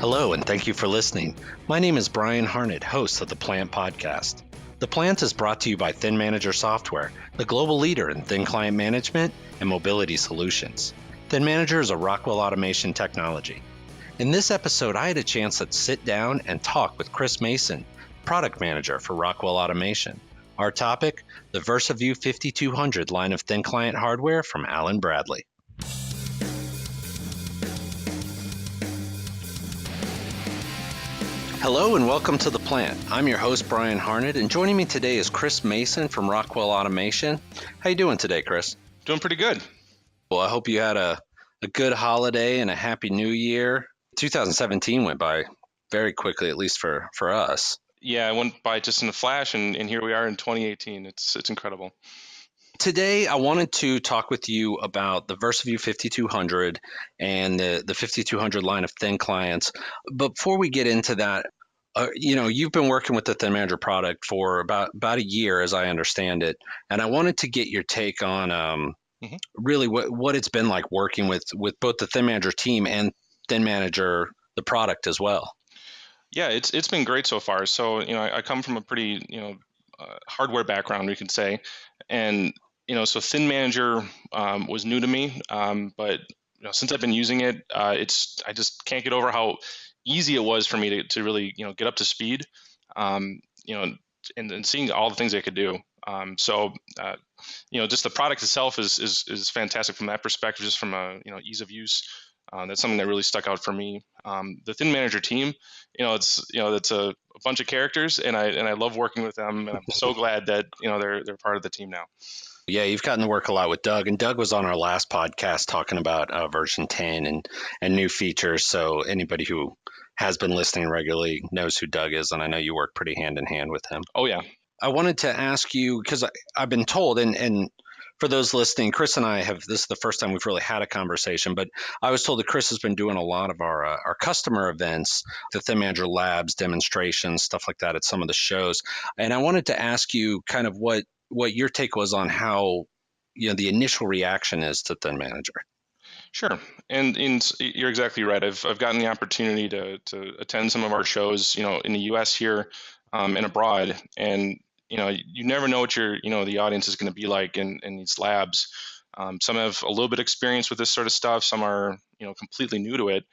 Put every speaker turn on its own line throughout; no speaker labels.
Hello, and thank you for listening. My name is Bryan, host of the Plant Podcast. The Plant is brought to you by ThinManager Software, the global leader in thin client management and mobility solutions. ThinManager is a Rockwell Automation technology. In this episode, I had a chance to sit down and talk with Chris Mason, product manager for Rockwell Automation. Our topic, the VersaView 5200 line of thin client hardware from Allen Bradley. Hello and welcome to The Plant. I'm your host, Bryan, and joining me today is Chris Mason from Rockwell Automation. How you doing today, Chris?
Doing pretty good.
Well, I hope you had a good holiday and a happy new year. 2017 went by very quickly, at least for us.
Yeah, it went by just in a flash, and here we are in 2018. It's incredible.
Today, I wanted to talk with you about the VersaView 5200 and the 5200 line of thin clients. But before we get into that, you've been working with the ThinManager product for about a year, as I understand it. And I wanted to get your take on really what it's been like working with both the ThinManager team and ThinManager, the product as well.
Yeah, it's been great so far. So, I come from a pretty, hardware background, we could say. And so ThinManager was new to me, but since I've been using it, I just can't get over how easy it was for me to really get up to speed, and seeing all the things I could do. Just the product itself is fantastic from that perspective, just from a ease of use. That's something that really stuck out for me. The ThinManager team, it's a bunch of characters, and I love working with them, and I'm so glad that they're part of the team now.
Yeah, you've gotten to work a lot with Doug, and Doug was on our last podcast talking about version 10 and new features. So anybody who has been listening regularly knows who Doug is, and I know you work pretty hand in hand with him.
Oh, yeah.
I wanted to ask you, because I've been told, and for those listening, Chris and I this is the first time we've really had a conversation, but I was told that Chris has been doing a lot of our customer events, the ThinManager labs, demonstrations, stuff like that at some of the shows. And I wanted to ask you kind of what your take was on how the initial reaction is to ThinManager.
Sure, and you're exactly right. I've gotten the opportunity to attend some of our shows, in the U.S. here and abroad, and you never know what the audience is going to be like in these labs. Some have a little bit of experience with this sort of stuff. Some are completely new to it,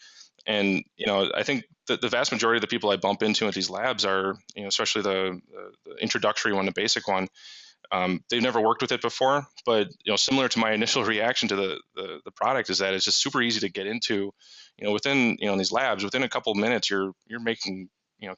and I think that the vast majority of the people I bump into at these labs are especially the introductory one, the basic one. They've never worked with it before, but similar to my initial reaction to the product is that it's just super easy to get into. Within these labs, within a couple of minutes, you're making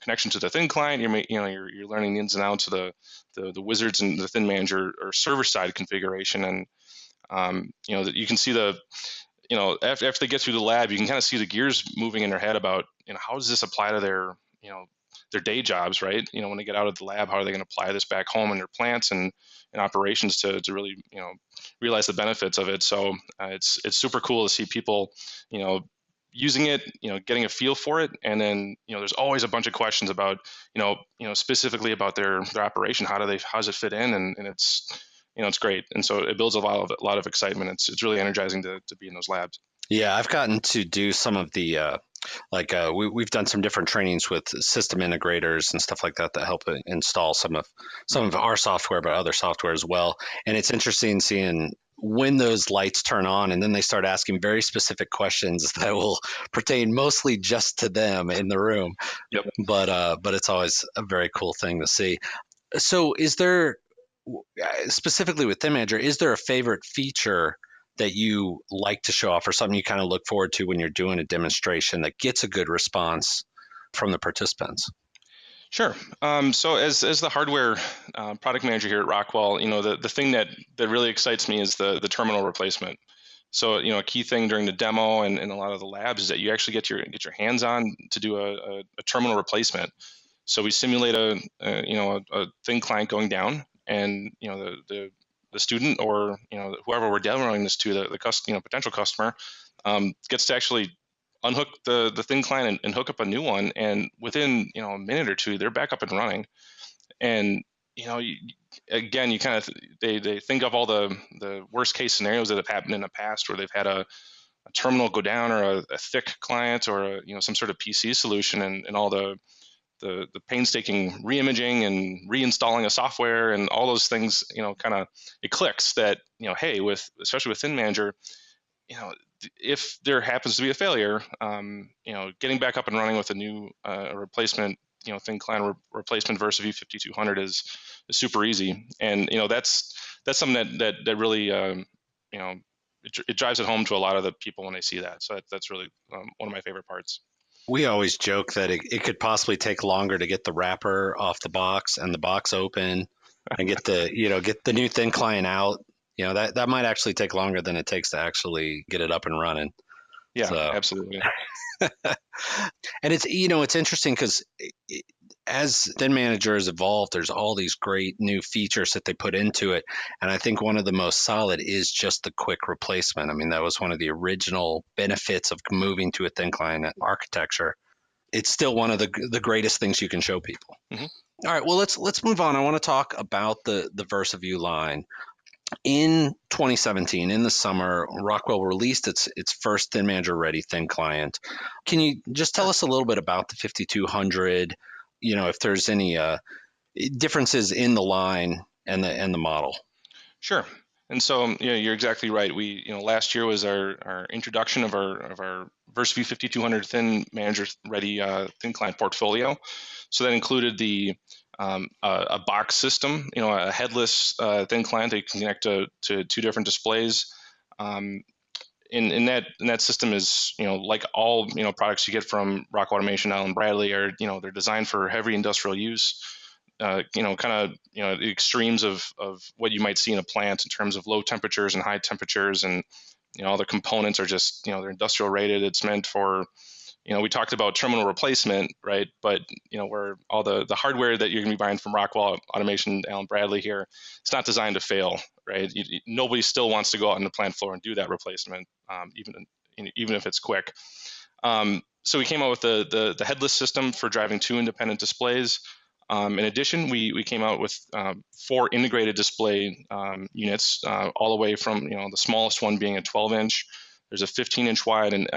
connection to the thin client. You're learning the ins and outs of the wizards and the ThinManager or server side configuration, and you can see after they get through the lab, you can kind of see the gears moving in their head about how does this apply to their day jobs, right? When they get out of the lab, how are they going to apply this back home in their plants and operations to really, realize the benefits of it. So it's super cool to see people, using it, getting a feel for it. And then, there's always a bunch of questions about, specifically about their operation. How does it fit in? And it's, it's great. And so it builds a lot of excitement. It's really energizing to be in those labs.
Yeah, I've gotten to do some of the we've done some different trainings with system integrators and stuff like that help install some of our software, but other software as well. And it's interesting seeing when those lights turn on, and then they start asking very specific questions that will pertain mostly just to them in the room.
Yep.
But it's always a very cool thing to see. So, is there specifically with ThinManager, is there a favorite feature that you like to show off, or something you kind of look forward to when you're doing a demonstration that gets a good response from the participants?
Sure. So as the hardware product manager here at Rockwell, the thing that really excites me is the terminal replacement. So a key thing during the demo and a lot of the labs is that you actually get your hands on to do a terminal replacement. So we simulate a thin client going down, and the student or whoever we're demoing this to, the potential customer, gets to actually unhook the thin client and hook up a new one, and within a minute or two, they're back up and running. And again, you kind of they think of all the worst case scenarios that have happened in the past, where they've had a terminal go down, or a thick client, or some sort of PC solution, and all the painstaking reimaging and reinstalling a software and all those things, kind of it clicks that, hey, especially with ThinManager, if there happens to be a failure, getting back up and running with a new replacement, thin client replacement VersaView 5200 is super easy. And that's something that really it drives it home to a lot of the people when they see that. So that's really one of my favorite parts.
We always joke that it could possibly take longer to get the wrapper off the box and the box open and get the new thin client out. That might actually take longer than it takes to actually get it up and running.
Yeah,
so.
Absolutely.
And it's interesting because as ThinManager has evolved, there's all these great new features that they put into it. And I think one of the most solid is just the quick replacement. I mean, that was one of the original benefits of moving to a thin client architecture. It's still one of the greatest things you can show people.
Mm-hmm.
All right, well, let's move on. I want to talk about the VersaView line. In 2017, in the summer, Rockwell released its first ThinManager ready thin client. Can you just tell us a little bit about the 5200? If there's any differences in the line and the model.
Sure. And so you're exactly right. We last year was our introduction of our VersaView 5200 ThinManager ready thin client portfolio. So that included a box system, a headless thin client that you can connect to two different displays. In that system is, like all products you get from Rockwell Automation, Allen Bradley, are they're designed for heavy industrial use. The extremes of what you might see in a plant in terms of low temperatures and high temperatures, and all the components are just they're industrial rated. It's meant for we talked about terminal replacement, right? But where all the hardware that you're going to be buying from Rockwell Automation, Allen Bradley here, it's not designed to fail, right? Nobody still wants to go out on the plant floor and do that replacement, even if it's quick. So we came out with the headless system for driving two independent displays. In addition, we came out with 4 integrated display units, all the way from the smallest one being a 12-inch. There's a 15-inch wide and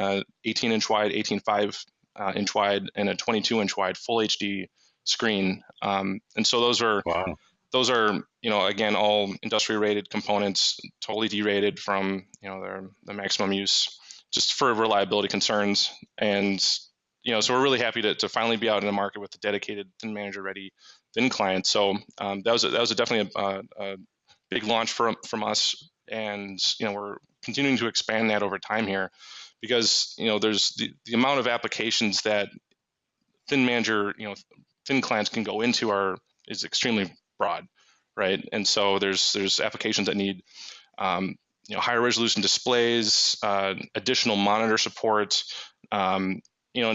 18-inch wide, 18.5 inch wide, and a 22-inch wide full HD screen. And so those are again all industry rated components, totally derated from their maximum use, just for reliability concerns. And so we're really happy to finally be out in the market with the dedicated ThinManager ready thin client. So that was definitely a big launch from us, and we're continuing to expand that over time here, because there's the amount of applications that ThinManager thin clients can go into is extremely broad, right? And so there's applications that need higher resolution displays, additional monitor support. And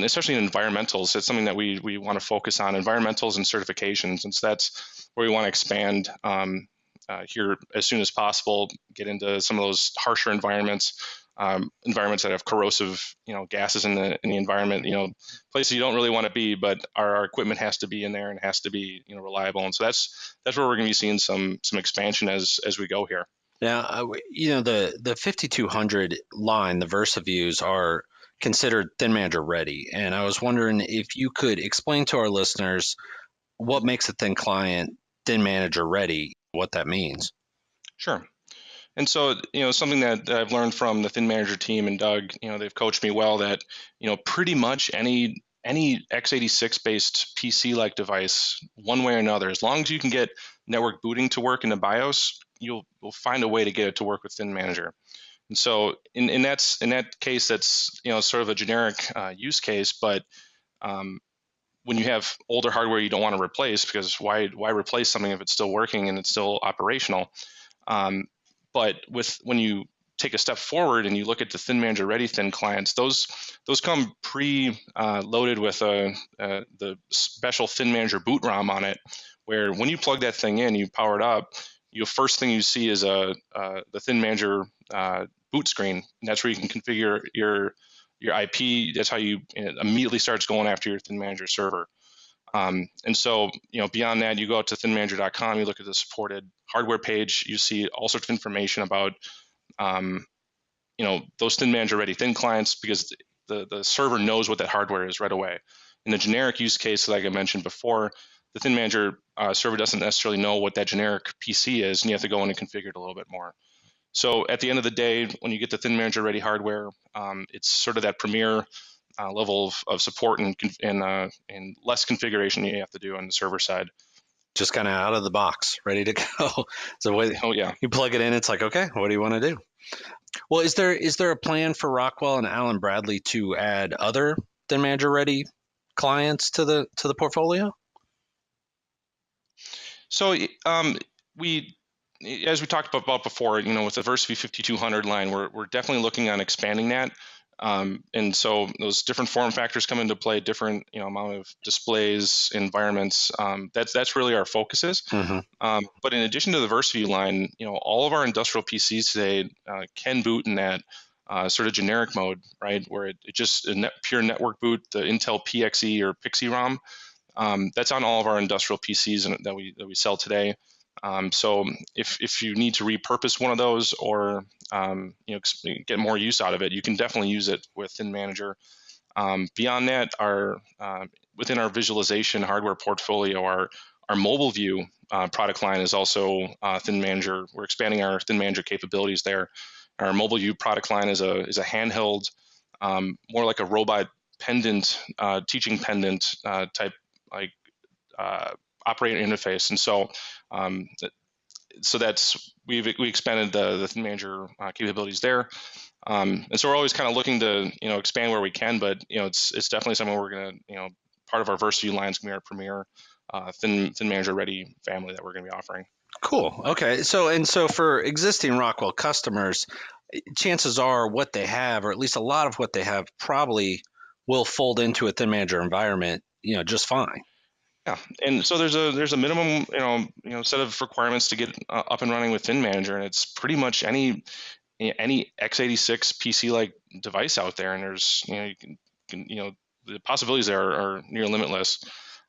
especially in environmentals, it's something that we want to focus on, environmentals and certifications. And so that's where we want to expand here as soon as possible, get into some of those harsher environments that have corrosive, gases in the environment, places you don't really want to be, but our equipment has to be in there and has to be, reliable. And so that's where we're going to be seeing some expansion as we go here.
Now, the 5200 line, the VersaViews, are considered ThinManager ready. And I was wondering if you could explain to our listeners what makes a thin client ThinManager ready, what that means.
Sure. And so, something that I've learned from the ThinManager team and Doug, they've coached me well, that, pretty much any x86 based PC like device, one way or another, as long as you can get network booting to work in the BIOS, you'll find a way to get it to work with ThinManager. And so in that case, that's sort of a generic use case. But when you have older hardware you don't want to replace, because why replace something if it's still working and it's still operational? But when you take a step forward and you look at the ThinManager ready thin clients, those come pre-loaded with the special ThinManager boot ROM on it, where when you plug that thing in, you power it up, first thing you see is the ThinManager boot screen. And that's where you can configure your IP. That's how it immediately starts going after your ThinManager server. And so, beyond that, you go out to thinmanager.com, you look at the supported hardware page, you see all sorts of information about, those ThinManager ready thin clients, because the server knows what that hardware is right away. In the generic use case, like I mentioned before, the ThinManager server doesn't necessarily know what that generic PC is, and you have to go in and configure it a little bit more. So at the end of the day, when you get the ThinManager ready hardware, it's sort of that premier level of support and less configuration you have to do on the server side.
Just kind of out of the box, ready to go. So
Oh yeah,
you plug it in, it's like, okay, what do you want to do? Well, is there a plan for Rockwell and Allen Bradley to add other ThinManager ready clients to the portfolio?
So we, as we talked about before, with the VersaView 5200 line, we're definitely looking on expanding that. And so those different form factors come into play, different amount of displays, environments. That's really our focus is.
Mm-hmm.
But in addition to the VersaView line, all of our industrial PCs today can boot in that sort of generic mode, right, where it just a pure network boot, the Intel PXE or Pixie ROM. That's on all of our industrial PCs that we sell today. So if you need to repurpose one of those or get more use out of it, you can definitely use it with ThinManager. Beyond that, within our visualization hardware portfolio, our MobileView product line is also ThinManager. We're expanding our ThinManager capabilities there. Our MobileView product line is a handheld, more like a robot pendant, teaching pendant type operating interface, and so we expanded the ThinManager capabilities there, and so we're always kind of looking to expand where we can, but it's definitely something we're going to part of our VersaView line is going to be our premier ThinManager ready family that we're going to be offering.
Cool. Okay. So for existing Rockwell customers, chances are what they have, or at least a lot of what they have, probably will fold into a ThinManager environment, just fine.
Yeah, and so there's a minimum set of requirements to get up and running with ThinManager, and it's pretty much any x86 PC like device out there, and there's the possibilities there are near limitless.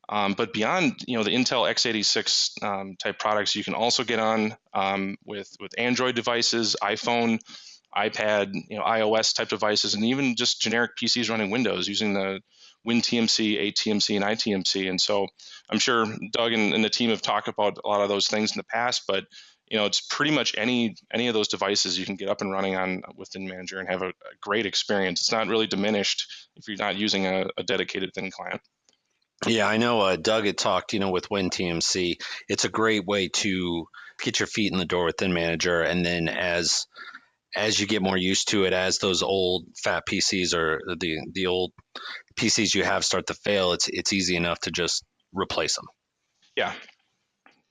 But beyond the Intel x86 type products, you can also get on with Android devices, iPhone, iPad, iOS type devices, and even just generic PCs running Windows using the WinTMC, ATMC, and iTMC. And so I'm sure Doug and the team have talked about a lot of those things in the past, but it's pretty much any of those devices you can get up and running on with ThinManager and have a great experience. It's not really diminished if you're not using a dedicated Thin client.
Yeah, I know Doug had talked, with WinTMC. It's a great way to get your feet in the door with ThinManager, and then as you get more used to it, as those old fat PCs or the old PCs you have start to fail, it's easy enough to just replace them.
Yeah,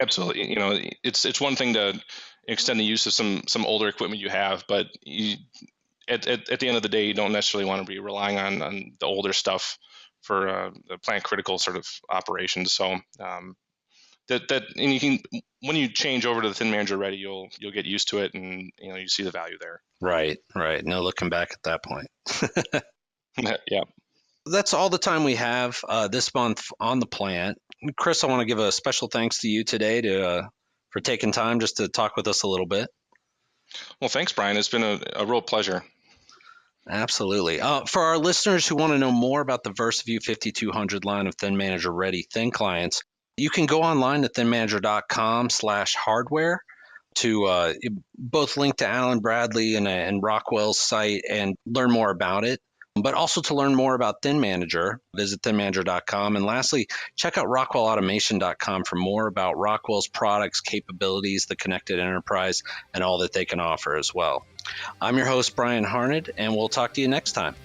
absolutely. It's one thing to extend the use of some older equipment you have, but at the end of the day, you don't necessarily want to be relying on the older stuff for the plant critical sort of operations. So and you can, when you change over to the ThinManager ready, you'll get used to it, and you see the value there.
Right. No looking back at that point.
Yeah.
That's all the time we have this month on the plant. Chris, I want to give a special thanks to you today for taking time just to talk with us a little bit.
Well, thanks, Bryan. It's been a real pleasure.
Absolutely. For our listeners who want to know more about the VersaView 5200 line of ThinManager ready thin clients, you can go online to thinmanager.com/hardware to both link to Allen Bradley and Rockwell's site and learn more about it. But also to learn more about ThinManager, visit thinmanager.com. And lastly, check out RockwellAutomation.com for more about Rockwell's products, capabilities, the connected enterprise, and all that they can offer as well. I'm your host, Bryan Harned, and we'll talk to you next time.